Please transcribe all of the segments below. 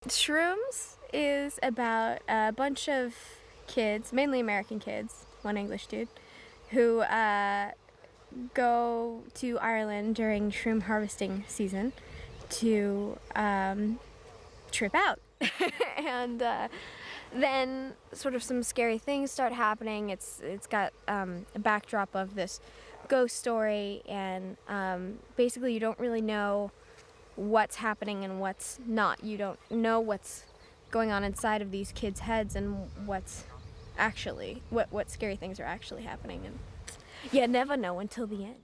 Shrooms is about a bunch of kids, mainly American kids, one English dude, who go to Ireland during shroom harvesting season to trip out. and then sort of some scary things start happening. It's got a backdrop of this ghost story, and basically you don't really know what's happening and what's not. You don't know what's going on inside of these kids' heads and what's actually, what scary things are actually happening, and you never know until the end.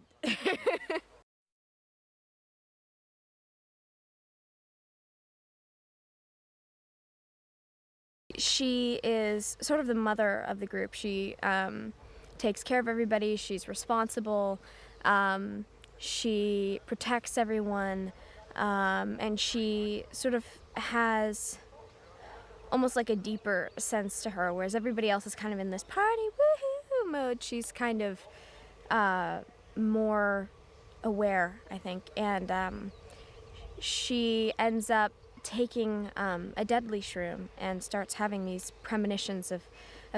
She is sort of the mother of the group. She takes care of everybody, she's responsible, she protects everyone, and she sort of has almost like a deeper sense to her, whereas everybody else is kind of in this party woohoo mode. She's kind of more aware, I think, and she ends up taking a deadly shroom and starts having these premonitions of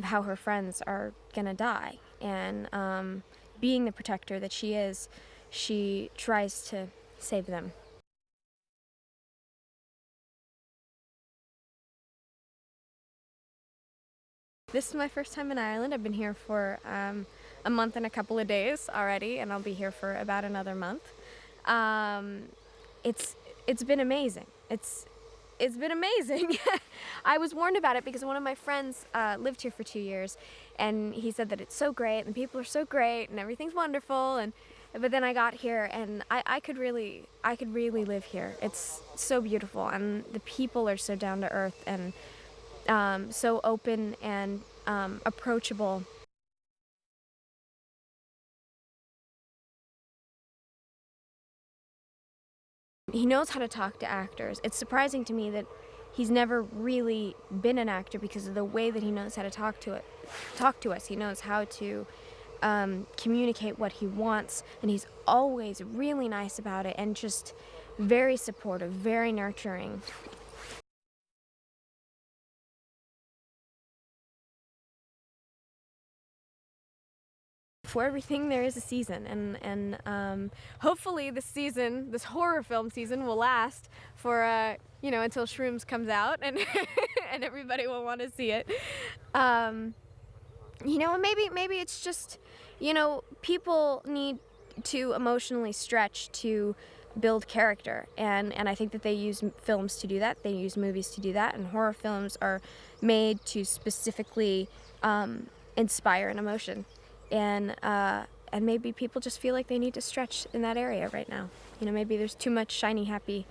how her friends are gonna die. And being the protector that she is, she tries to save them. This is my first time in Ireland. I've been here for a month and a couple of days already, and I'll be here for about another month. It's been amazing. It's been amazing. I was warned about it because one of my friends lived here for 2 years, and he said that it's so great and people are so great and everything's wonderful. And but then I got here and I could really live here. It's so beautiful, and the people are so down to earth and so open and approachable. He knows how to talk to actors. It's surprising to me that he's never really been an actor because of the way that he knows how to talk to us. He knows how to communicate what he wants, and he's always really nice about it and just very supportive, very nurturing. For everything there is a season, and hopefully this horror film season will last for you know, until Shrooms comes out, and and everybody will want to see it. You know, maybe it's just, you know, people need to emotionally stretch to build character, and I think that they use films to do that. They use movies to do that, and horror films are made to specifically inspire an emotion, and maybe people just feel like they need to stretch in that area right now. You know, maybe there's too much shiny happy,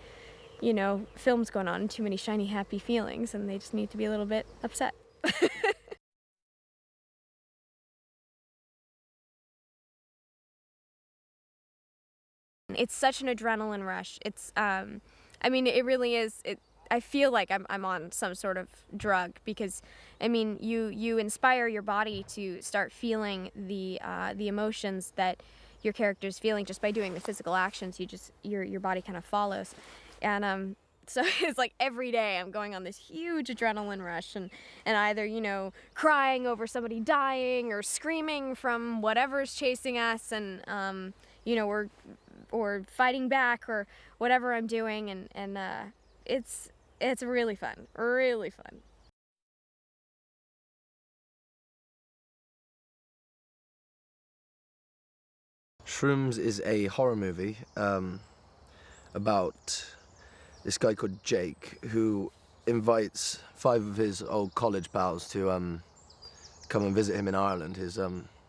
you know, films going on and too many shiny happy feelings, and they just need to be a little bit upset. It's such an adrenaline rush. It's I mean, it really is. I feel like I'm on some sort of drug, because I mean, you inspire your body to start feeling the emotions that your character's feeling just by doing the physical actions. Your body kind of follows, and so it's like every day I'm going on this huge adrenaline rush, and either, you know, crying over somebody dying or screaming from whatever's chasing us, and you know, or fighting back or whatever I'm doing, and it's really fun, really fun. Shrooms is a horror movie about this guy called Jake, who invites 5 of his old college pals to come and visit him in Ireland, his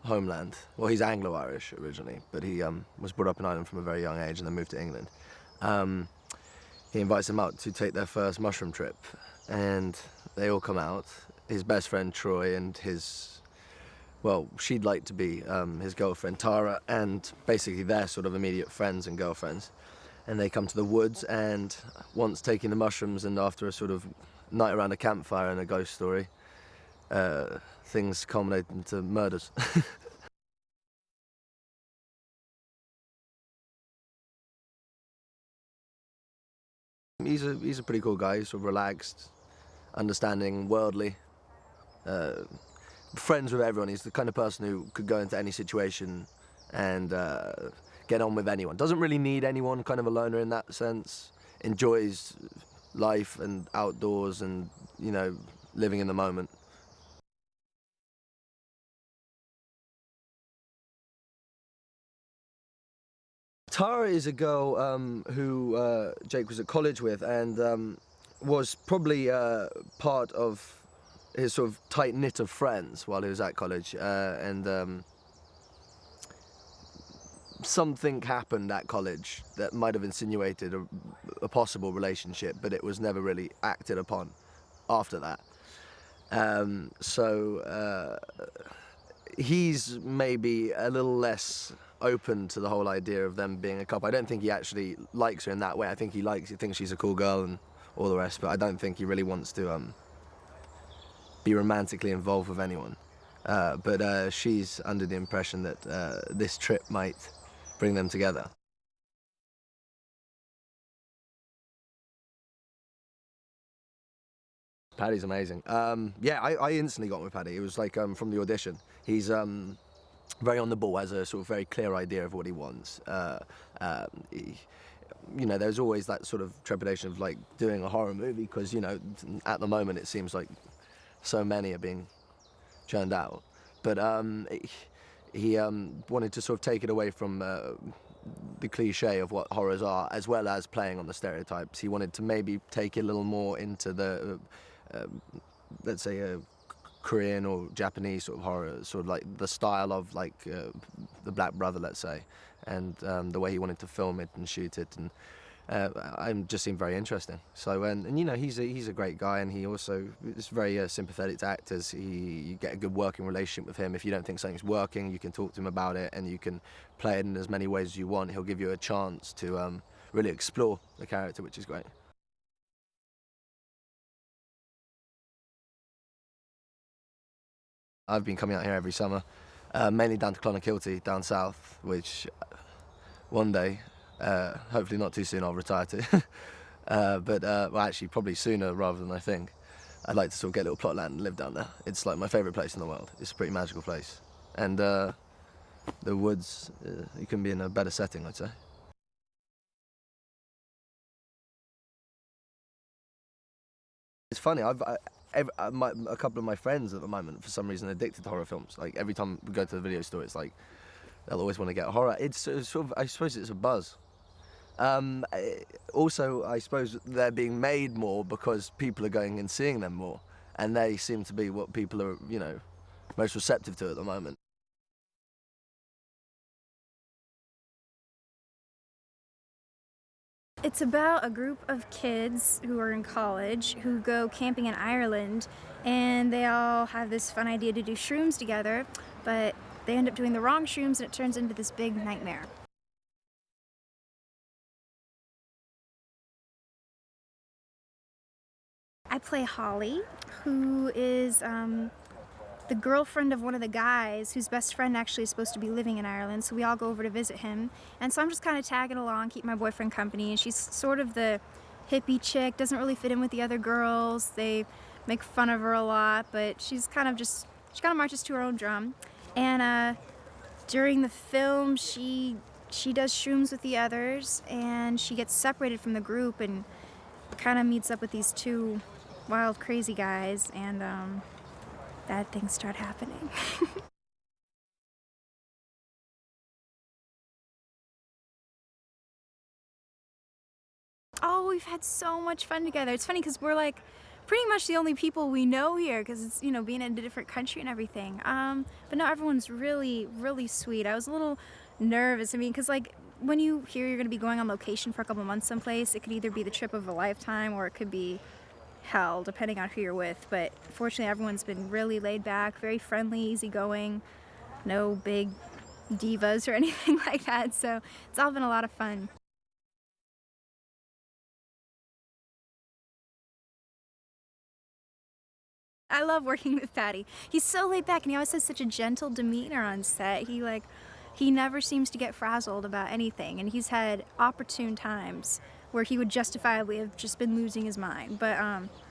homeland. Well, he's Anglo-Irish originally, but he was brought up in Ireland from a very young age and then moved to England. He invites them out to take their first mushroom trip, and they all come out. His best friend Troy and his, well, she'd like to be his girlfriend Tara, and basically they're sort of immediate friends and girlfriends. And they come to the woods, and once taking the mushrooms and after a sort of night around a campfire and a ghost story, things culminate into murders. He's a pretty cool guy, sort of relaxed, understanding, worldly, friends with everyone. He's the kind of person who could go into any situation and get on with anyone. Doesn't really need anyone, kind of a loner in that sense. Enjoys life and outdoors and, you know, living in the moment. Tara is a girl who Jake was at college with, and was probably part of his sort of tight knit of friends while he was at college, and something happened at college that might have insinuated a possible relationship, but it was never really acted upon after that. So he's maybe a little less open to the whole idea of them being a couple. I don't think he actually likes her in that way. I think he thinks she's a cool girl and all the rest, but I don't think he really wants to be romantically involved with anyone. But she's under the impression that this trip might bring them together. Paddy's amazing. Yeah, I instantly got with Paddy. It was like from the audition. He's very on the ball, has a sort of very clear idea of what he wants. You know, there's always that sort of trepidation of like doing a horror movie because, you know, at the moment it seems like so many are being churned out. But he wanted to sort of take it away from the cliche of what horrors are, as well as playing on the stereotypes. He wanted to maybe take it a little more into the, let's say, Korean or Japanese sort of horror, sort of like the style of like the Black Brother, let's say, and the way he wanted to film it and shoot it, and just seemed very interesting. So and you know, he's a great guy, and he also is very sympathetic to actors. You get a good working relationship with him. If you don't think something's working, you can talk to him about it, and you can play it in as many ways as you want. He'll give you a chance to really explore the character, which is great. I've been coming out here every summer, mainly down to Clonakilty, down south, which one day, hopefully not too soon, I'll retire to. But well, actually, probably sooner rather than I think. I'd like to sort of get a little plot of land and live down there. It's like my favourite place in the world. It's a pretty magical place. And the woods, you couldn't be in a better setting, I'd say. It's funny, a couple of my friends at the moment, for some reason, are addicted to horror films. Like, every time we go to the video store, it's like, they'll always want to get horror. It's sort of, I suppose it's a buzz. Also, I suppose they're being made more because people are going and seeing them more. And they seem to be what people are, you know, most receptive to at the moment. It's about a group of kids who are in college who go camping in Ireland, and they all have this fun idea to do shrooms together, but they end up doing the wrong shrooms and it turns into this big nightmare. I play Holly, who is the girlfriend of one of the guys whose best friend actually is supposed to be living in Ireland, so we all go over to visit him. And so I'm just kind of tagging along, keep my boyfriend company, and she's sort of the hippie chick, doesn't really fit in with the other girls. They make fun of her a lot, but she kind of marches to her own drum. And during the film, she does shrooms with the others, and she gets separated from the group and kind of meets up with these two wild, crazy guys, and bad things start happening. Oh, we've had so much fun together. It's funny because we're like pretty much the only people we know here because it's, you know, being in a different country and everything. But no, everyone's really, really sweet. I was a little nervous. I mean, because like when you hear you're going to be going on location for a couple months someplace, it could either be the trip of a lifetime or it could be hell, depending on who you're with. But fortunately, everyone's been really laid back, very friendly, easygoing, no big divas or anything like that. So it's all been a lot of fun. I love working with Patty. He's so laid back and he always has such a gentle demeanor on set. he never seems to get frazzled about anything, and he's had opportune times where he would justifiably have just been losing his mind. But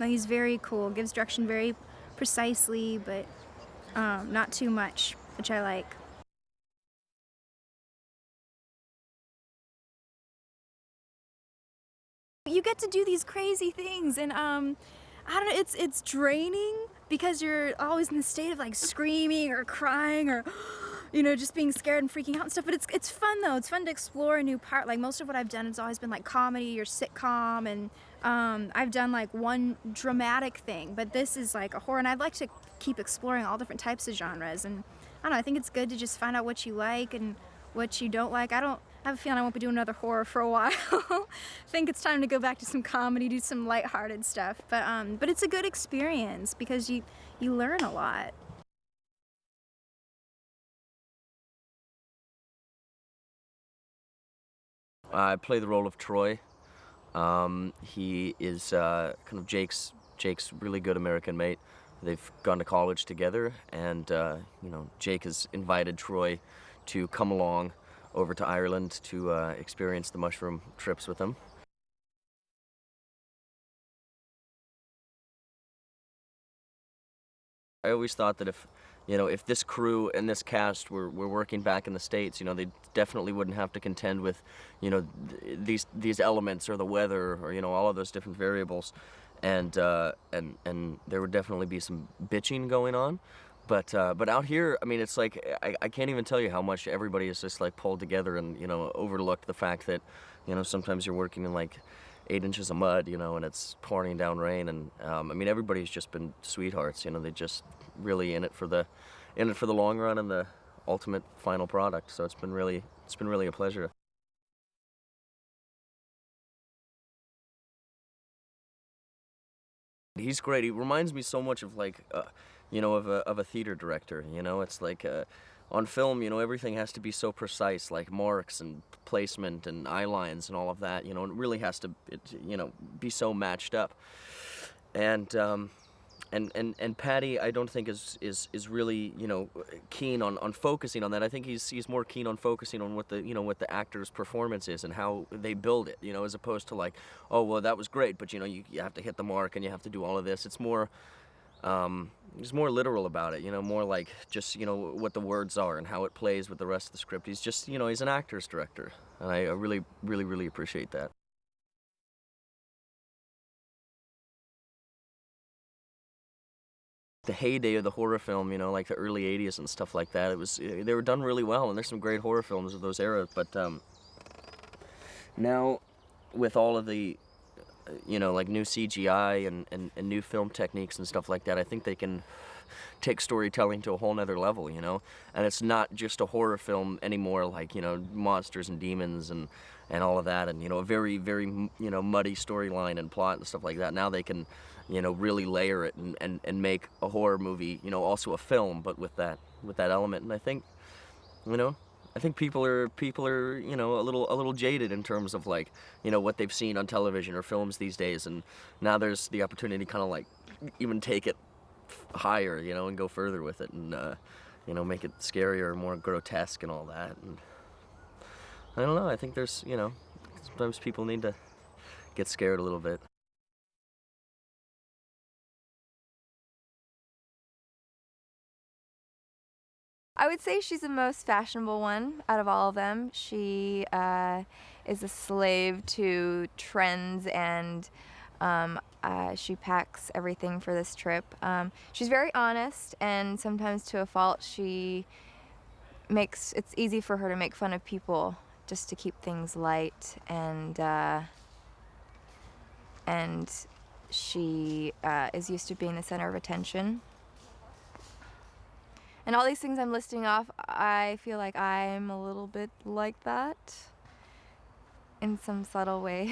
no, he's very cool, gives direction very precisely, but not too much, which I like. You get to do these crazy things, and I don't know, it's draining because you're always in the state of like screaming or crying or just being scared and freaking out and stuff. But it's fun though. It's fun to explore a new part. Like most of what I've done has always been like comedy or sitcom, and I've done like one dramatic thing. But this is like a horror, and I'd like to keep exploring all different types of genres. And I don't know. I think it's good to just find out what you like and what you don't like. I have a feeling I won't be doing another horror for a while. I think it's time to go back to some comedy, do some lighthearted stuff. But it's a good experience because you learn a lot. I play the role of Troy. He is kind of Jake's really good American mate. They've gone to college together, and Jake has invited Troy to come along over to Ireland to experience the mushroom trips with him. I always thought that if this crew and this cast were working back in the States, they definitely wouldn't have to contend with, these elements or the weather or, all of those different variables. And there would definitely be some bitching going on. But out here, I mean, it's like, I can't even tell you how much everybody is just like pulled together and, overlooked the fact that, sometimes you're working in like 8 inches of mud, and it's pouring down rain. And I mean, everybody's just been sweethearts, they just really in it for the long run and the ultimate final product. So it's been really a pleasure. He's great. He reminds me so much of like, of a theater director. It's like on film, everything has to be so precise, like marks and placement and eye lines and all of that. It really has to, be so matched up. And Patty, I don't think is really keen on focusing on that. I think he's more keen on focusing on what the actor's performance is and how they build it, as opposed to like, oh well, that was great, but you have to hit the mark and you have to do all of this. It's more literal about it, more like just what the words are and how it plays with the rest of the script. He's just he's an actor's director, and I really appreciate that. The heyday of the horror film, like the early 80s and stuff like that, they were done really well, and there's some great horror films of those eras. But now, with all of the, like new CGI and new film techniques and stuff like that, I think they can take storytelling to a whole nother level, and it's not just a horror film anymore, like, monsters and demons and all of that, and, a very, very, muddy storyline and plot and stuff like that. Now they can, really layer it and make a horror movie, also a film, but with that element. And I think, people are, a little jaded in terms of like, what they've seen on television or films these days. And now there's the opportunity to kind of like even take it higher, and go further with it and, make it scarier, more grotesque and all that. And I don't know, I think there's, sometimes people need to get scared a little bit. I would say she's the most fashionable one out of all of them. She is a slave to trends, and she packs everything for this trip. She's very honest, and sometimes to a fault. It's easy for her to make fun of people just to keep things light, and she is used to being the center of attention. And all these things I'm listing off, I feel like I'm a little bit like that in some subtle ways.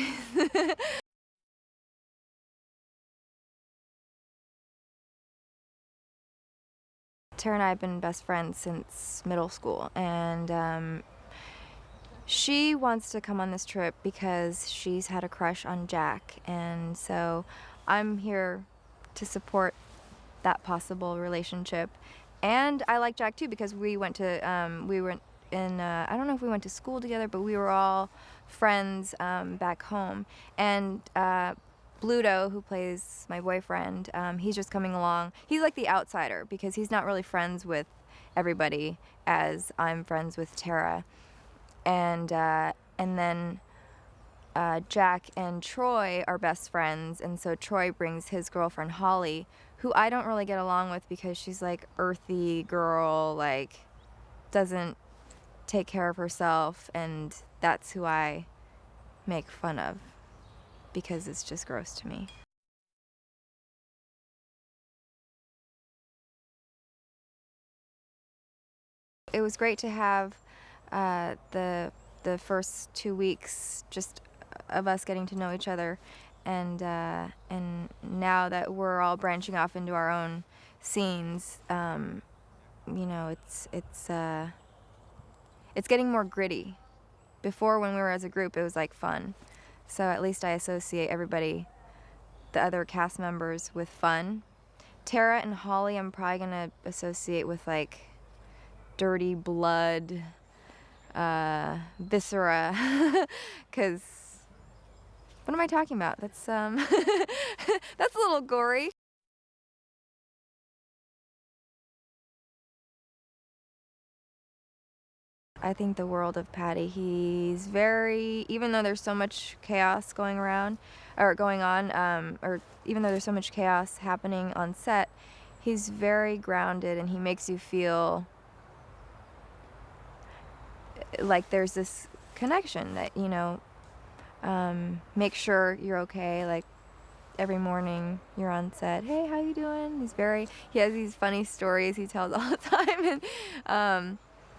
Tara and I have been best friends since middle school, and she wants to come on this trip because she's had a crush on Jack, and so I'm here to support that possible relationship. And I like Jack too because we went in I don't know if we went to school together, but we were all friends back home. And Bluto, who plays my boyfriend, he's just coming along. He's like the outsider because he's not really friends with everybody as I'm friends with Tara. And then Jack and Troy are best friends, and so Troy brings his girlfriend Holly, who I don't really get along with because she's like earthy girl, like doesn't take care of herself, and that's who I make fun of because it's just gross to me. It was great to have the first 2 weeks just of us getting to know each other, and now that we're all branching off into our own scenes, you know, it's getting more gritty. Before, when we were as a group, it was like fun. So at least I associate everybody, the other cast members, with fun. Tara and Holly, I'm probably gonna associate with like dirty blood, viscera, because what am I talking about? That's that's a little gory. I think the world of Patty, he's very, even though there's so much chaos going around, or going on, or even though there's so much chaos happening on set, he's very grounded, and he makes you feel like there's this connection that, you know, make sure you're okay. Like every morning you're on set, hey, how you doing? He has these funny stories he tells all the time, and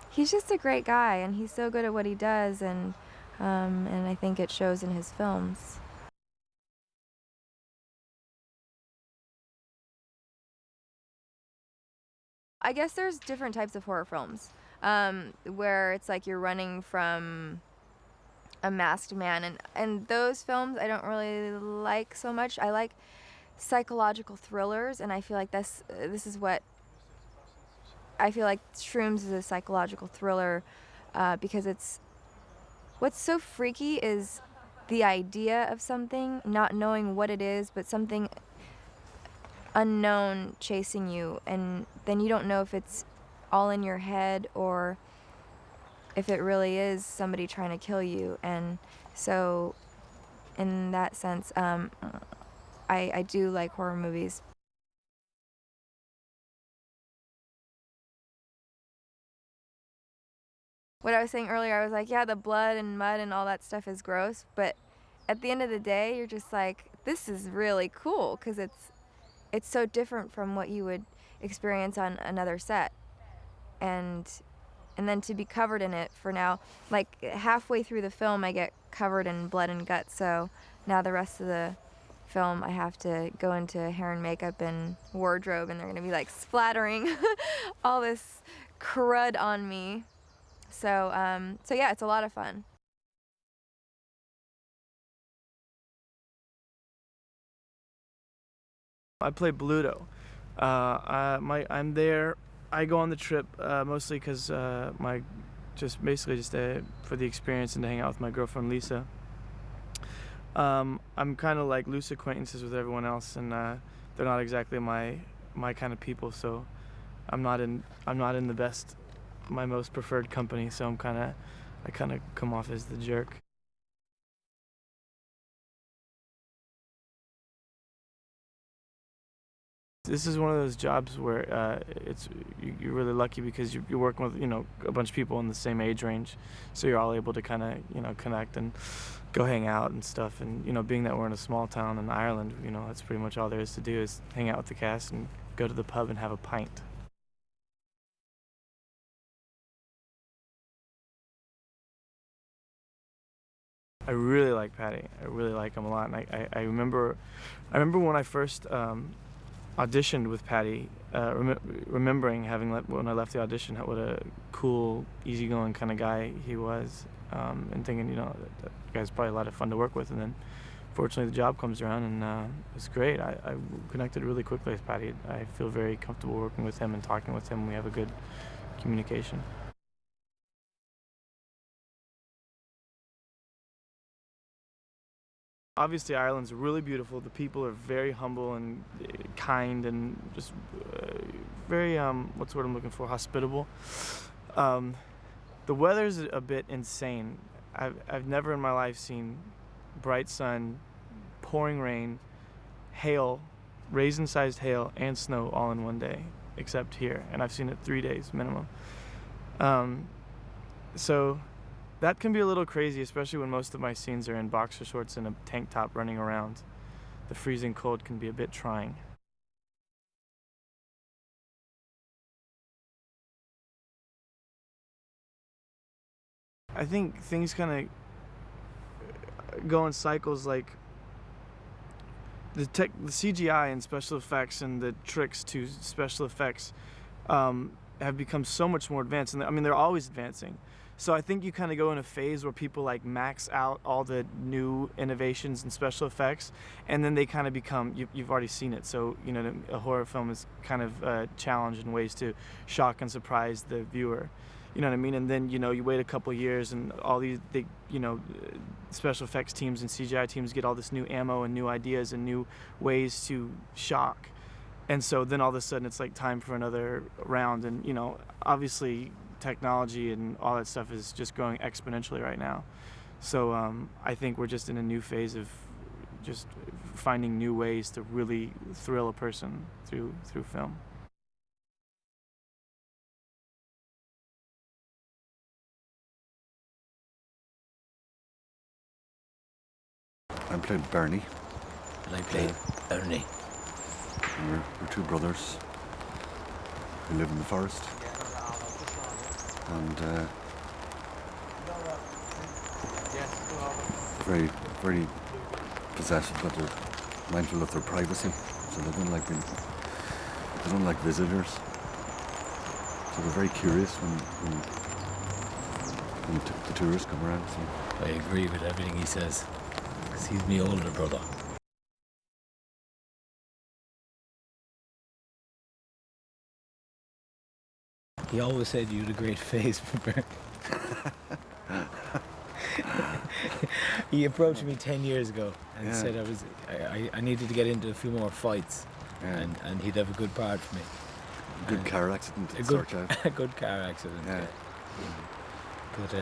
he's just a great guy, and he's so good at what he does, and I think it shows in his films. I guess there's different types of horror films, where it's like you're running from a masked man, and those films I don't really like so much. I like psychological thrillers, and I feel like this is what I feel like Shrooms is a psychological thriller, because what's so freaky is the idea of something, not knowing what it is, but something unknown chasing you, and then you don't know if it's all in your head or if it really is somebody trying to kill you. And so in that sense, I do like horror movies. What I was saying earlier, I was like, yeah, the blood and mud and all that stuff is gross, but at the end of the day, you're just like, this is really cool because it's so different from what you would experience on another set. And then to be covered in it for now, like halfway through the film, I get covered in blood and guts, so now the rest of the film I have to go into hair and makeup and wardrobe, and they're gonna be like splattering all this crud on me. So yeah, it's a lot of fun. I play Bluto. I'm there. I go on the trip mostly because basically for the experience and to hang out with my girlfriend Lisa. I'm kind of like loose acquaintances with everyone else, and they're not exactly my kind of people. So I'm not in my most preferred company. So I kind of come off as the jerk. This is one of those jobs where you're really lucky because you're working with, you know, a bunch of people in the same age range, so you're all able to kind of, you know, connect and go hang out and stuff. And, you know, being that we're in a small town in Ireland, you know, that's pretty much all there is to do is hang out with the cast and go to the pub and have a pint. I really like Patty. I really like him a lot, and I remember when I first auditioned with Patty, remembering when I left the audition, what a cool, easygoing kind of guy he was, and thinking, you know, that guy's probably a lot of fun to work with. And then, fortunately, the job comes around, and it's great. I connected really quickly with Patty. I feel very comfortable working with him and talking with him. We have a good communication. Obviously, Ireland's really beautiful. The people are very humble and kind and just very, what's the word I'm looking for, hospitable. The weather's a bit insane. I've never in my life seen bright sun, pouring rain, hail, raisin-sized hail, and snow all in one day, except here. And I've seen it 3 days minimum. So that can be a little crazy, especially when most of my scenes are in boxer shorts and a tank top running around. The freezing cold can be a bit trying. I think things kind of go in cycles, like the CGI and special effects and the tricks to special effects have become so much more advanced. And I mean, they're always advancing. So I think you kind of go in a phase where people like max out all the new innovations and special effects, and then they kind of become, you've already seen it. So, you know, a horror film is kind of challenged in ways to shock and surprise the viewer. You know what I mean? And then, you know, you wait a couple years and all these, you know, special effects teams and CGI teams get all this new ammo and new ideas and new ways to shock. And so then all of a sudden it's like time for another round. And, you know, obviously technology and all that stuff is just growing exponentially right now. So I think we're just in a new phase of just finding new ways to really thrill a person through film. I played Bernie. And I played Ernie. We're two brothers who live in the forest. And very, very possessive, but they're mindful of their privacy. So they don't like visitors. So they're very curious when the tourists come around. So. I agree with everything he says. Because he's my older brother. He always said you had a great face for Bernie. He approached me 10 years ago and said I needed to get into a few more fights, and he'd have a good part for me. A good car accident to sort out. A good car accident, yeah. But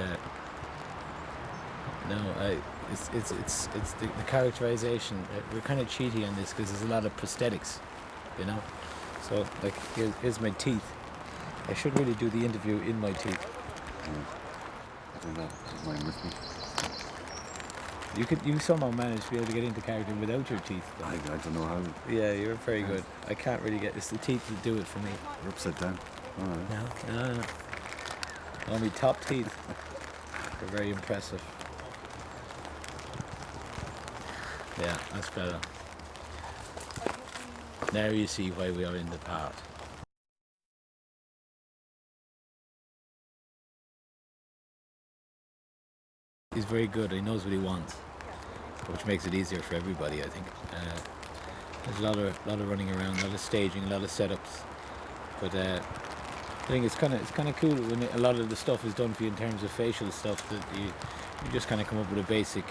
no, it's the characterization. We're kind of cheaty on this because there's a lot of prosthetics, you know. So like here's my teeth. I should really do the interview in my teeth. I don't know. Is mine with me? You somehow managed to be able to get into character without your teeth. I don't know how. Yeah, you're very good. I can't really get. It's the teeth that do it for me. You're upside down. All right. No. Only top teeth. They're very impressive. Yeah, that's better. Now you see why we are in the part. He's very good. He knows what he wants, which makes it easier for everybody, I think. There's a lot of running around, a lot of staging, a lot of setups. But I think it's kind of cool when a lot of the stuff is done for you in terms of facial stuff, that you just kind of come up with a basic.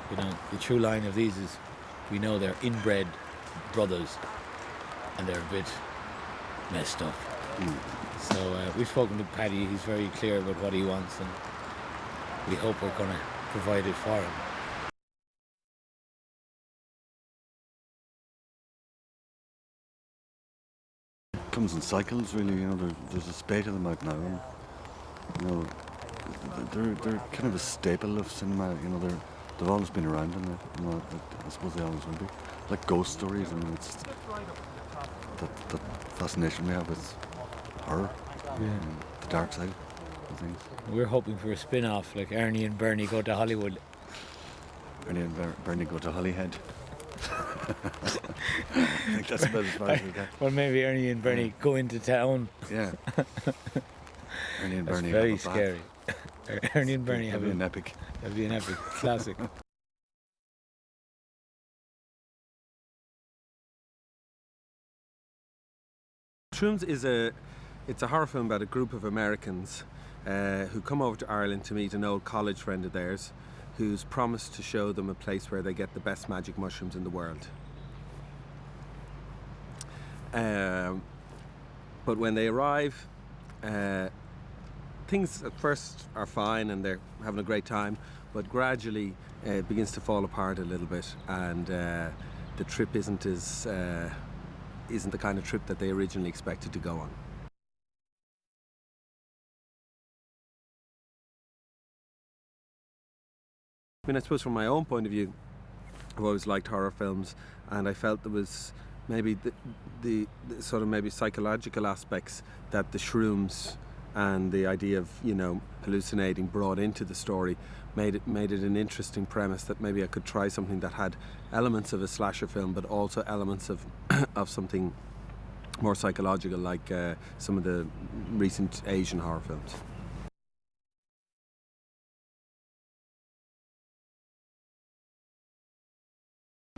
You know, the true line of these is, we know they're inbred brothers, and they're a bit messed up. So we've spoken to Paddy. He's very clear about what he wants, and we hope we're going to provide it for him. It comes in cycles, really. You know, there's a spate of them out now. And, you know, they're kind of a staple of cinema. You know, they've always been around, and you know, I suppose they always will be. Like ghost stories. I mean, it's that fascination we have with horror, and the dark side of things. We're hoping for a spin-off, like Ernie and Bernie go to Hollywood. Ernie and Bernie go to Hollyhead. I think that's about as far as we get. Well, maybe Ernie and Bernie go into town. Yeah. Ernie and That's Bernie very have a scary. Ernie and Bernie That'd be an epic. That'd be an epic classic. Shrooms is a horror film about a group of Americans who come over to Ireland to meet an old college friend of theirs who's promised to show them a place where they get the best magic mushrooms in the world. But when they arrive, things at first are fine and they're having a great time, but gradually it begins to fall apart a little bit, and the trip isn't the kind of trip that they originally expected to go on. I mean, I suppose from my own point of view, I've always liked horror films, and I felt there was maybe the sort of maybe psychological aspects that the shrooms and the idea of, you know, hallucinating brought into the story made it an interesting premise that maybe I could try something that had elements of a slasher film, but also elements of of something more psychological, like some of the recent Asian horror films.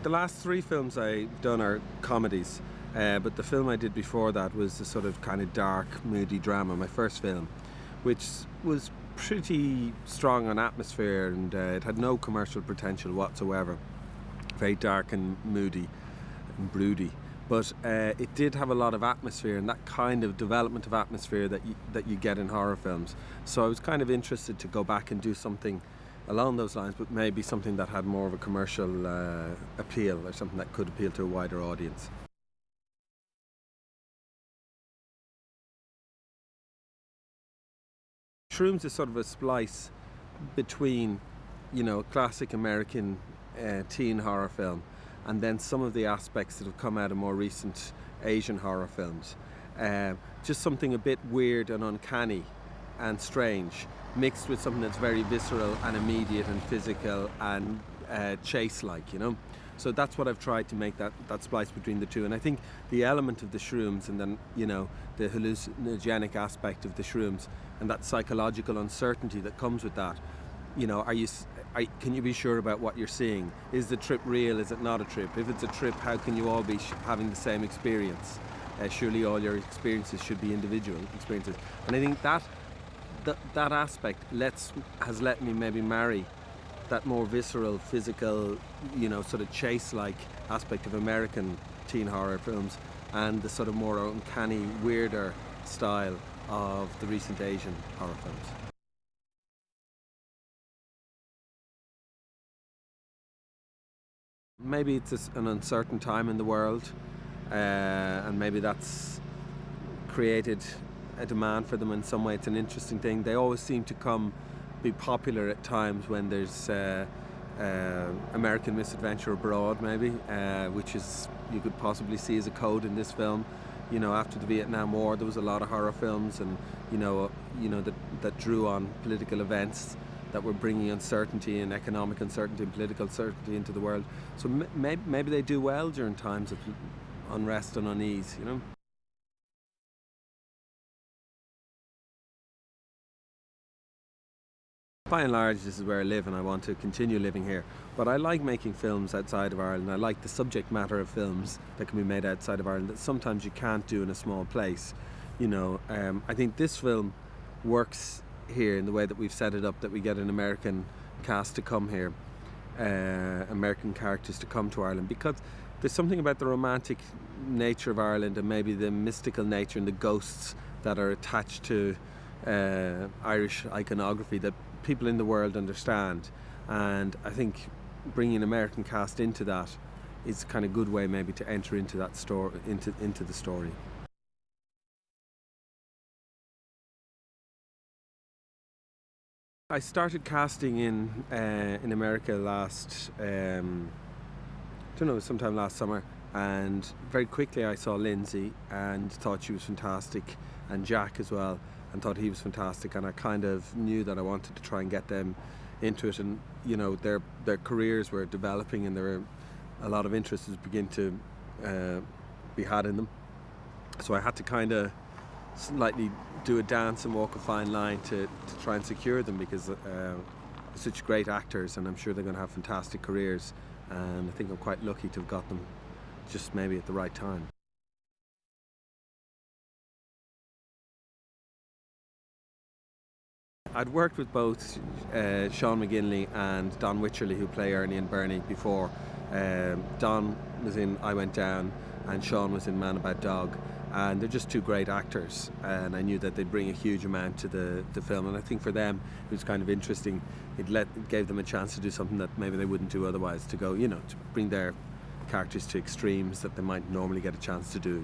The last 3 films I've done are comedies, but the film I did before that was a sort of kind of dark, moody drama, my first film, which was pretty strong on atmosphere, and it had no commercial potential whatsoever. Very dark and moody and broody, but it did have a lot of atmosphere and that kind of development of atmosphere that you get in horror films. So I was kind of interested to go back and do something along those lines, but maybe something that had more of a commercial appeal, or something that could appeal to a wider audience. Shrooms is sort of a splice between, you know, classic American teen horror film, and then some of the aspects that have come out of more recent Asian horror films. Just something a bit weird and uncanny and strange, mixed with something that's very visceral and immediate and physical and chase-like, you know. So that's what I've tried to make, that splice between the two. And I think the element of the shrooms, and then, you know, the hallucinogenic aspect of the shrooms, and that psychological uncertainty that comes with that. You know, can you be sure about what you're seeing? Is the trip real? Is it not a trip? If it's a trip, how can you all be having the same experience? Surely all your experiences should be individual experiences. And I think that aspect has let me maybe marry that more visceral, physical, you know, sort of chase-like aspect of American teen horror films, and the sort of more uncanny, weirder style of the recent Asian horror films. Maybe it's an uncertain time in the world, and maybe that's created a demand for them in some way. It's an interesting thing. They always seem to be popular at times when there's American misadventure abroad, maybe, which is, you could possibly see as a code in this film. You know, after the Vietnam War, there was a lot of horror films, and you know that drew on political events that were bringing uncertainty and economic uncertainty and political uncertainty into the world. So maybe they do well during times of unrest and unease, you know. By and large, this is where I live, and I want to continue living here. But I like making films outside of Ireland. I like the subject matter of films that can be made outside of Ireland that sometimes you can't do in a small place. You know, I think this film works here in the way that we've set it up, that we get an American cast to come here, American characters to come to Ireland, because there's something about the romantic nature of Ireland, and maybe the mystical nature and the ghosts that are attached to Irish iconography that people in the world understand. And I think bringing an American cast into that is kind of good way maybe to enter into that story, into the story. I started casting in America sometime last summer, and very quickly I saw Lindsay and thought she was fantastic, and Jack as well, and thought he was fantastic, and I kind of knew that I wanted to try and get them into it. And you know, their careers were developing, and there were a lot of interests begin to be had in them, so I had to kind of slightly do a dance and walk a fine line to try and secure them, because they're such great actors, and I'm sure they're going to have fantastic careers, and I think I'm quite lucky to have got them just maybe at the right time. I'd worked with both Sean McGinley and Don Wycherley, who play Ernie and Bernie, before. Don was in I Went Down and Sean was in Man About Dog, and they're just two great actors, and I knew that they'd bring a huge amount to the film, and I think for them it was kind of interesting. It gave them a chance to do something that maybe they wouldn't do otherwise, to go, to bring their characters to extremes that they might normally get a chance to do.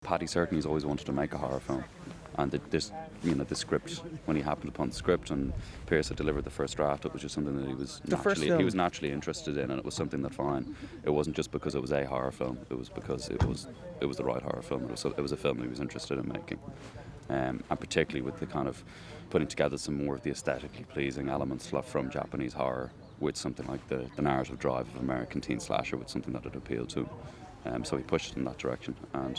Paddy certainly has always wanted to make a horror film, and the script, when he happened upon the script and Pearce had delivered the first draft, it was just something that he was naturally interested in, and it was something that fine. It wasn't just because it was a horror film; it was because it was the right horror film. It was a film he was interested in making, and particularly with the kind of putting together some more of the aesthetically pleasing elements from Japanese horror with something like the narrative drive of American teen slasher, with something that it appealed to. So he pushed it in that direction, and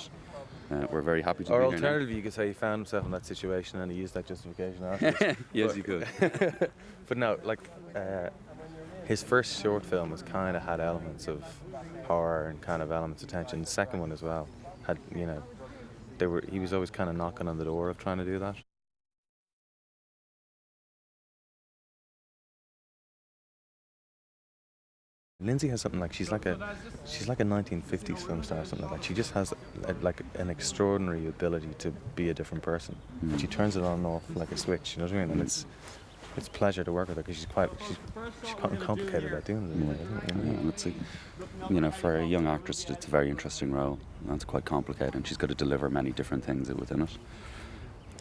we're very happy to be here now. Or alternatively, you could say he found himself in that situation and he used that justification afterwards. Yes, you could. But no, his first short film was kind of had elements of horror and kind of elements of tension. The second one as well had, he was always kind of knocking on the door of trying to do that. Lindsay has something she's like a 1950s film star or something like that. She just has an extraordinary ability to be a different person. And she turns it on and off like a switch, you know what I mean? And it's pleasure to work with her because she's quite uncomplicated at doing it. For a young actress, it's a very interesting role, and it's quite complicated, and she's got to deliver many different things within it.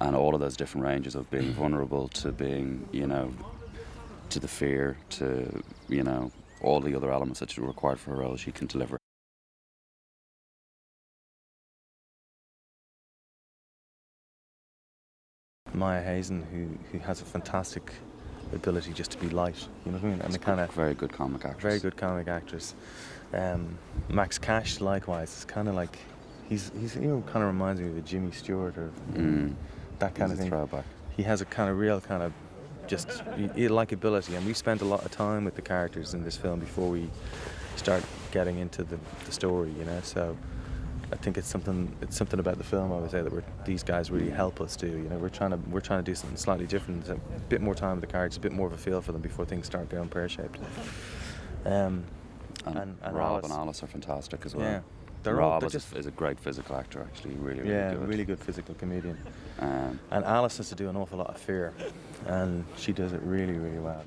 And all of those different ranges of being vulnerable to being, to the fear, to, all the other elements that are required for a role, she can deliver. Maya Hazen, who has a fantastic ability just to be light, you know what I mean? And a kind of very good comic actress. Very good comic actress. Max Cash, likewise, is kind of like he's kind of reminds me of a Jimmy Stewart or that kind of thing. Throwback. He has a kind of real kind of just likability, and we spent a lot of time with the characters in this film before we start getting into the story, So I think it's something about the film, I would say, that these guys really help us do. We're trying to do something slightly different, a bit more time with the characters, a bit more of a feel for them before things start going pear-shaped. And Rob and Alice are fantastic as well. Yeah. Rob is a great physical actor, actually, really good. Really good physical comedian. And Alice has to do an awful lot of fear, and she does it really, really well.